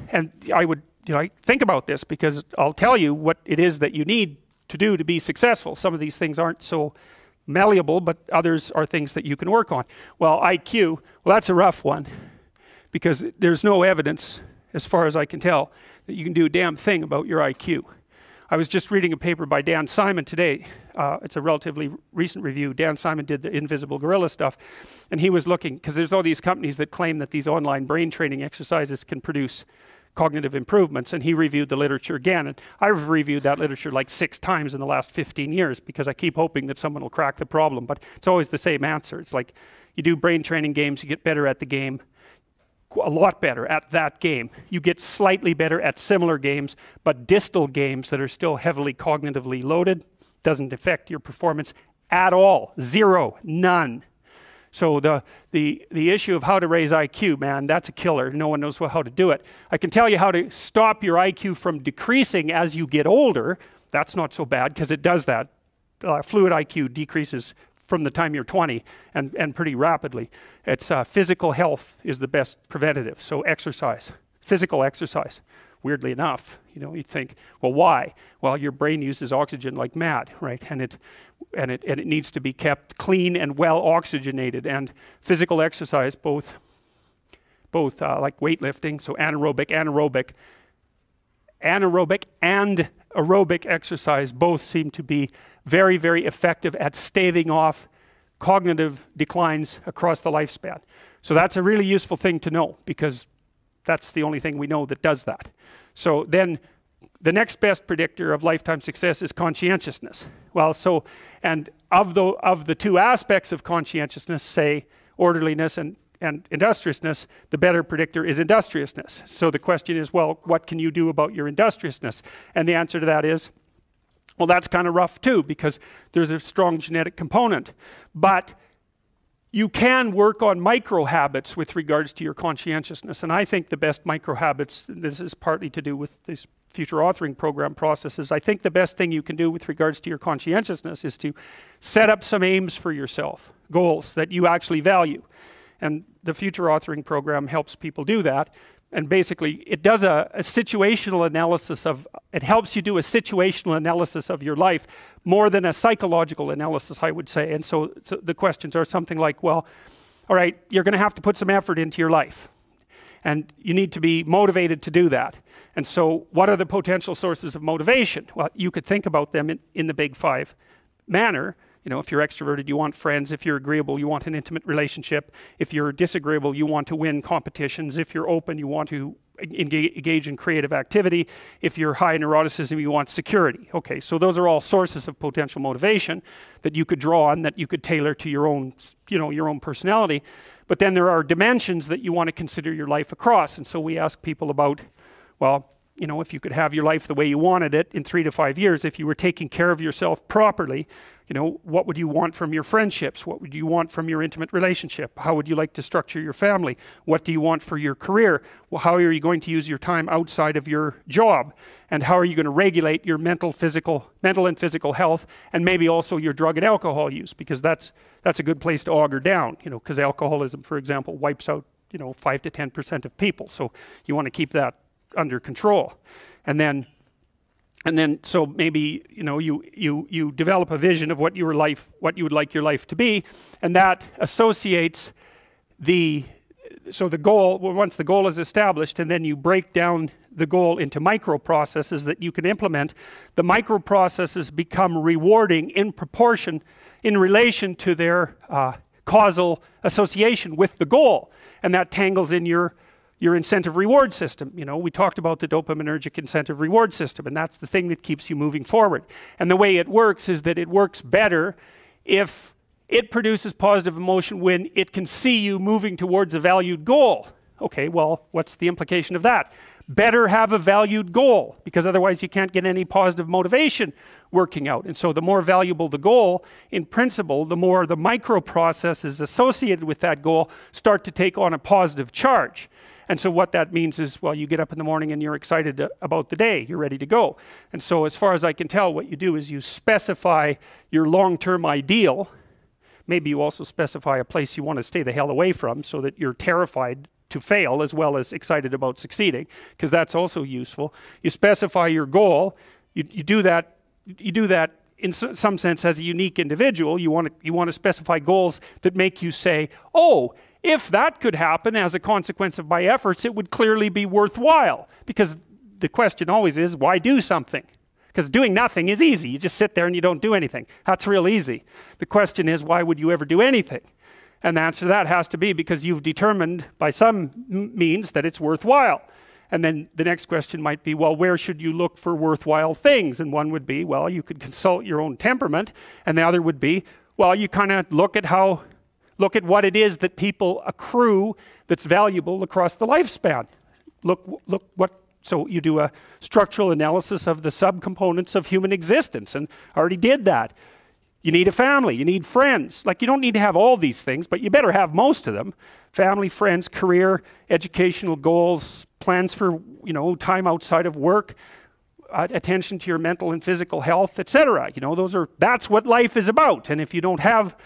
And I would think about this, because I'll tell you what it is that you need to do to be successful. Some of these things aren't so malleable, but others are things that you can work on. Well, IQ, well, that's a rough one, because there's no evidence, as far as I can tell, that you can do a damn thing about your IQ. I was just reading a paper by Dan Simon today. It's a relatively recent review. Dan Simon did the invisible gorilla stuff, and he was looking, because there's all these companies that claim that these online brain training exercises can produce cognitive improvements, and he reviewed the literature again, and I've reviewed that literature like 6 times in the last 15 years, because I keep hoping that someone will crack the problem, but it's always the same answer. It's like, you do brain training games, you get better at the game, a lot better at that game. You get slightly better at similar games, but distal games that are still heavily cognitively loaded doesn't affect your performance at all. Zero, none. So the issue of how to raise IQ, man, that's a killer. No one knows how to do it. I can tell you how to stop your IQ from decreasing as you get older. That's not so bad, because it does that. Fluid IQ decreases from the time you're 20, and pretty rapidly. It's physical health is the best preventative. So exercise, physical exercise. Weirdly enough, you think, well, why? Well, your brain uses oxygen like mad, right? And it needs to be kept clean and well oxygenated. And physical exercise, both like weightlifting, so anaerobic and aerobic exercise, both seem to be very, very effective at staving off cognitive declines across the lifespan. So that's a really useful thing to know, because that's the only thing we know that does that. So then the next best predictor of lifetime success is conscientiousness. Well, so, and of the 2 aspects of conscientiousness, say orderliness and industriousness, the better predictor is industriousness. So the question is, well, what can you do about your industriousness? And the answer to that is, well, that's kind of rough too, because there's a strong genetic component. But you can work on micro habits with regards to your conscientiousness. And I think the best micro habits, this is partly to do with this future authoring program processes, I think the best thing you can do with regards to your conscientiousness is to set up some aims for yourself, goals that you actually value. And the future authoring program helps people do that. And basically, it does a situational analysis of, it helps you do a situational analysis of your life more than a psychological analysis, I would say. And so the questions are something like, well, all right, you're going to have to put some effort into your life. And you need to be motivated to do that. And so what are the potential sources of motivation? Well, you could think about them in the big 5 manner. If you're extroverted, you want friends. If you're agreeable, you want an intimate relationship. If you're disagreeable, you want to win competitions. If you're open, you want to engage in creative activity. If you're high in neuroticism, you want security. Okay, so those are all sources of potential motivation that you could draw on, that you could tailor to your own, your own personality. But then there are dimensions that you want to consider your life across. And so we ask people about, well, if you could have your life the way you wanted it in 3 to 5 years, if you were taking care of yourself properly, what would you want from your friendships? What would you want from your intimate relationship? How would you like to structure your family? What do you want for your career? Well, how are you going to use your time outside of your job? And how are you going to regulate your mental and physical health, and maybe also your drug and alcohol use? Because that's a good place to auger down, because alcoholism, for example, wipes out 5 to 10% of people. So you want to keep that under control. And then so maybe you develop a vision of what you would like your life to be, and that associates the goal. Well, once the goal is established, and then you break down the goal into micro processes that you can implement. The micro processes become rewarding in proportion, in relation to their causal association with the goal, and that tangles in your incentive reward system. We talked about the dopaminergic incentive reward system, and that's the thing that keeps you moving forward. And the way it works is that it works better if it produces positive emotion when it can see you moving towards a valued goal. Okay, well, what's the implication of that? Better have a valued goal, because otherwise you can't get any positive motivation working out. And so the more valuable the goal, in principle, the more the micro processes associated with that goal start to take on a positive charge. And so what that means is, well, you get up in the morning and you're excited about the day, you're ready to go. And so as far as I can tell, what you do is you specify your long-term ideal. Maybe you also specify a place you want to stay the hell away from, so that you're terrified to fail as well as excited about succeeding, because that's also useful. You specify your goal. You do that in some sense as a unique individual. You want to specify goals that make you say, oh, if that could happen as a consequence of my efforts, it would clearly be worthwhile. Because the question always is, why do something? Because doing nothing is easy. You just sit there and you don't do anything. That's real easy. The question is, why would you ever do anything? And the answer to that has to be because you've determined by some means that it's worthwhile. And then the next question might be, well, where should you look for worthwhile things? And one would be, well, you could consult your own temperament. And the other would be, well, you kind of look at what it is that people accrue that's valuable across the lifespan. So you do a structural analysis of the subcomponents of human existence, and I already did that. You need a family, you need friends. Like, you don't need to have all these things, but you better have most of them. Family, friends, career, educational goals, plans for, time outside of work, attention to your mental and physical health, etc. That's what life is about. And if you don't have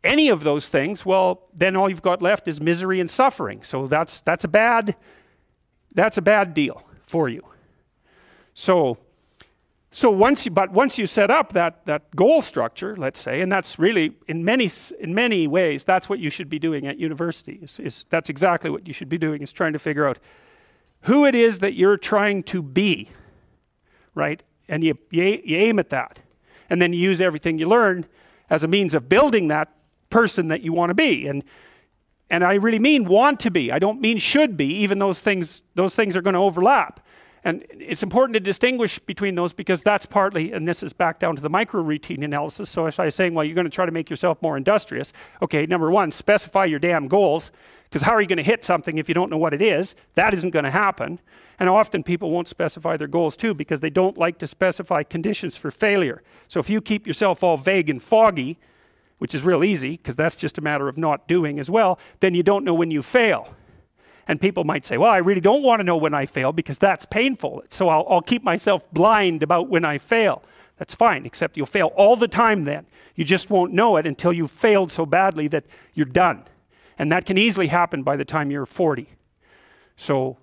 any of those things, well, then all you've got left is misery and suffering. So that's a bad deal for you. So once you set up that goal structure, let's say, and that's really in many ways that's what you should be doing at university. That's exactly what you should be doing, is trying to figure out who it is that you're trying to be, right? And you aim at that, and then you use everything you learn as a means of building that person that you want to be. And I really mean want to be. I don't mean should be, even those things are going to overlap. And it's important to distinguish between those, because that's partly, and this is back down to the micro-routine analysis. So if I was saying, well, you're going to try to make yourself more industrious. Okay, number one, specify your damn goals, because how are you going to hit something if you don't know what it is? That isn't going to happen. And often people won't specify their goals too, because they don't like to specify conditions for failure. So if you keep yourself all vague and foggy, which is real easy, because that's just a matter of not doing as well, then you don't know when you fail. And people might say, well, I really don't want to know when I fail because that's painful. So I'll keep myself blind about when I fail. That's fine, except you'll fail all the time then. You just won't know it until you've failed so badly that you're done. And that can easily happen by the time you're 40. So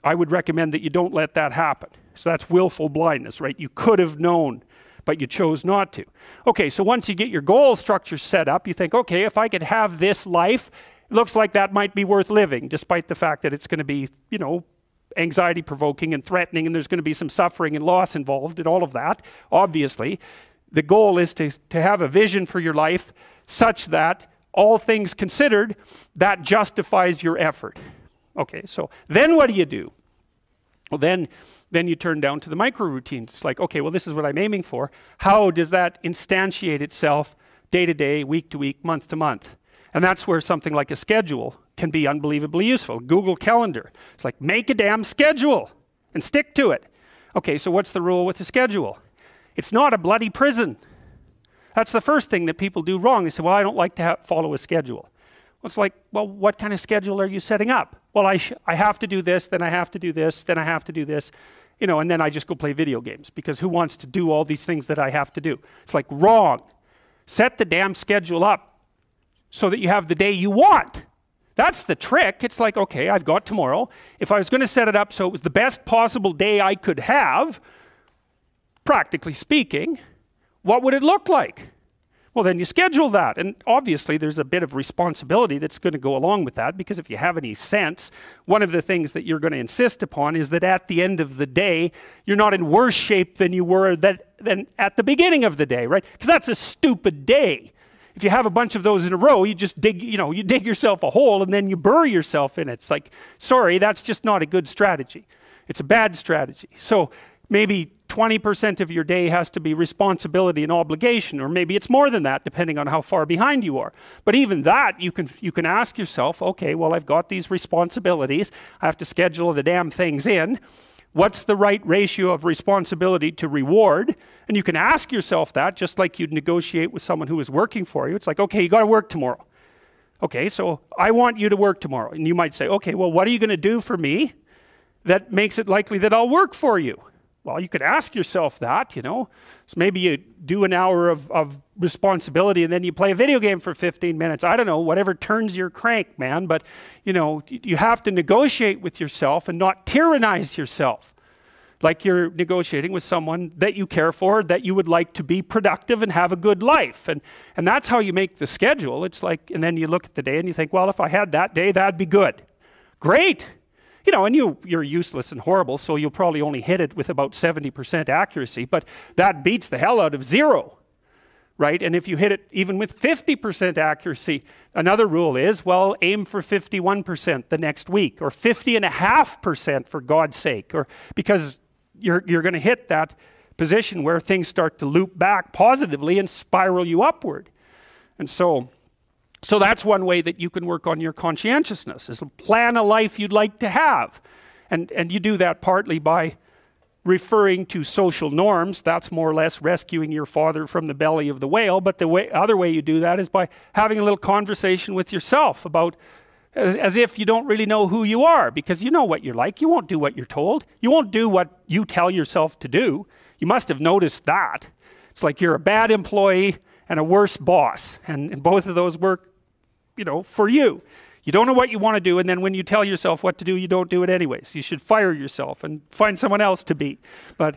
I would recommend that you don't let that happen. So that's willful blindness, right? You could have known, but you chose not to. Okay, so once you get your goal structure set up, you think, okay, if I could have this life, it looks like that might be worth living, despite the fact that it's going to be, anxiety provoking and threatening, and there's going to be some suffering and loss involved in all of that. Obviously, the goal is to have a vision for your life such that, all things considered, that justifies your effort. Okay, so then what do? Well, then you turn down to the micro routines. It's like, okay, well, this is what I'm aiming for. How does that instantiate itself day to day, week to week, month to month? And that's where something like a schedule can be unbelievably useful. Google Calendar. It's like, make a damn schedule and stick to it. Okay, so what's the rule with the schedule? It's not a bloody prison. That's the first thing that people do wrong. They say, well, I don't like to follow a schedule. Well, it's like, well, what kind of schedule are you setting up? Well, I have to do this, then I have to do this, then I have to do this, and then I just go play video games, because who wants to do all these things that I have to do? It's like, wrong. Set the damn schedule up so that you have the day you want. That's the trick. It's like, okay, I've got tomorrow. If I was going to set it up so it was the best possible day I could have, practically speaking, what would it look like? Well, then you schedule that. And obviously there's a bit of responsibility that's going to go along with that, because if you have any sense, one of the things that you're going to insist upon is that at the end of the day, you're not in worse shape than you were than at the beginning of the day, right? Because that's a stupid day. If you have a bunch of those in a row, you just dig yourself a hole and then you bury yourself in it. It's like, sorry, that's just not a good strategy. It's a bad strategy. So maybe 20% of your day has to be responsibility and obligation, or maybe it's more than that, depending on how far behind you are. But even that, you can ask yourself, okay, well, I've got these responsibilities. I have to schedule the damn things in. What's the right ratio of responsibility to reward? And you can ask yourself that, just like you'd negotiate with someone who is working for you. It's like, okay, you got to work tomorrow. Okay, so I want you to work tomorrow. And you might say, okay, well, what are you going to do for me that makes it likely that I'll work for you? Well, you could ask yourself that, you know. So maybe you do an hour of responsibility and then you play a video game for 15 minutes. I don't know, whatever turns your crank, man. But, you know, you have to negotiate with yourself and not tyrannize yourself. Like you're negotiating with someone that you care for, that you would like to be productive and have a good life. And that's how you make the schedule. It's like, and then you look at the day and you think, well, if I had that day, that'd be good. Great. You know, and you're useless and horrible, so you'll probably only hit it with about 70% accuracy, but that beats the hell out of 0, right? And if you hit it even with 50% accuracy, another rule is, well, aim for 51% the next week, or 50.5% for God's sake, or because you're going to hit that position where things start to loop back positively and spiral you upward. And so that's one way that you can work on your conscientiousness, is plan a life you'd like to have. And you do that partly by referring to social norms. That's more or less rescuing your father from the belly of the whale. But the other way you do that is by having a little conversation with yourself about, as if you don't really know who you are, because you know what you're like. You won't do what you're told. You won't do what you tell yourself to do. You must have noticed that. It's like you're a bad employee and a worse boss. And both of those work, you know, for you. You don't know what you want to do, and then when you tell yourself what to do, you don't do it anyways. You should fire yourself and find someone else to be. But